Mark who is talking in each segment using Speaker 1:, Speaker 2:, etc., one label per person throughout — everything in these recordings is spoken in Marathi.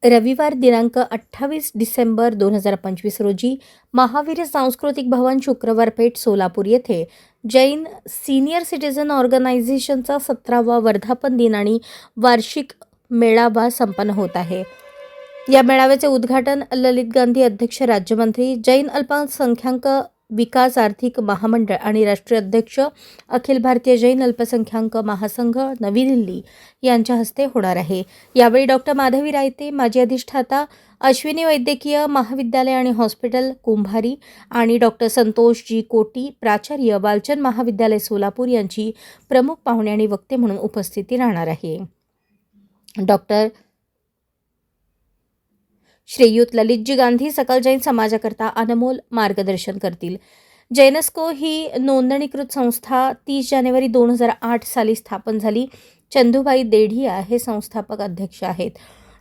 Speaker 1: रविवार दिनांक 28 डिसेंबर 2025 रोजी महावीर सांस्कृतिक भवन शुक्रवार पेठ सोलापूर येथे जैन सीनियर सिटीझन ऑर्गनायझेशनचा 17वा वर्धापन दिन आणि वार्षिक मेळावा संपन्न होत आहे। या मेळाव्याचे उद्घाटन ललित गांधी अध्यक्ष राज्यमंत्री जैन अल्पसंख्याक विकास आर्थिक महामंडळ आणि राष्ट्रीय अध्यक्ष अखिल भारतीय जैन अल्पसंख्याक महासंघ नवी दिल्ली यांच्या हस्ते होणार आहे। यावेळी डॉक्टर माधवी रायते, माजी अधिष्ठाता अश्विनी वैद्यकीय महाविद्यालय आणि हॉस्पिटल कुंभारी आणि डॉक्टर संतोष जी कोटी, प्राचार्य वालचंद महाविद्यालय सोलापूर यांची प्रमुख पाहुणे आणि वक्ते म्हणून उपस्थिती राहणार आहे। डॉक्टर श्रीयुत ललितजी गांधी सकल जैन समाजाकरता अनमोल मार्गदर्शन करतील। जैनस्को ही नोंदणीकृत संस्था 30 जानेवारी 2008 साली स्थापन झाली। चंदूभाई देढिया हे संस्थापक अध्यक्ष आहेत।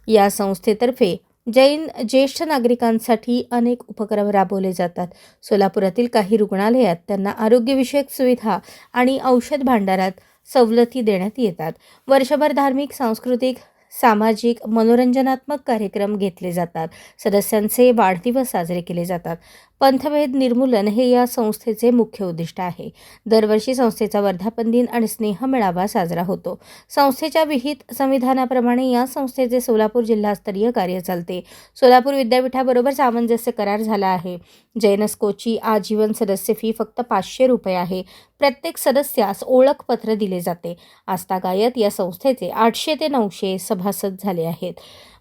Speaker 1: या संस्थेतर्फे जैन ज्येष्ठ नागरिकांसाठी अनेक उपक्रम राबवले जातात। सोलापुरातील काही रुग्णालयात त्यांना आरोग्यविषयक सुविधा आणि औषध भांडारात सवलती देण्यात येतात। वर्षभर धार्मिक, सांस्कृतिक, सामाजिक, मनोरंजनात्मक कार्यक्रम घेतले जातात। सदस्यांचे वाढदिवस साजरे केले जातात। पंथभेद निर्मूलन हे या संस्थेचे मुख्य उद्दिष्ट आहे। दरवर्षी संस्थेचा वर्धापन दिन आणि स्नेह मेळावा साजरा होतो। संस्थेच्या विहित संविधानाप्रमाणे या संस्थेचे सोलापूर जिल्हास्तरीय कार्य चालते। सोलापूर विद्यापीठाबरोबर सामंजस्य करार झाला आहे। जैनस्कोची आजीवन सदस्य फी फक्त 500 रुपये आहे। प्रत्येक सदस्यास ओळखपत्र दिले जाते। आस्थागायत या संस्थेचे 800 ते 900 सभासद झाले आहेत।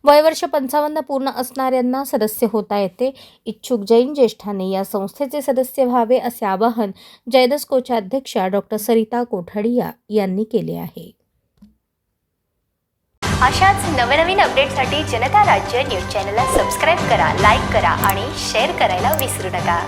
Speaker 1: वयवर्ष 55 पूर्ण असणाऱ्यांना सदस्य होता येते। इच्छुक जैन ज्येष्ठांनी या संस्थेचे सदस्य व्हावे असे आवाहन जैनस्कोच्या अध्यक्षा डॉक्टर सरिता कोठाडिया यांनी केले आहे।
Speaker 2: अशाच नवनवीन अपडेटसाठी जनता राज्य न्यूज चॅनलला सबस्क्राईब करा, लाईक करा आणि शेअर करायला विसरू नका।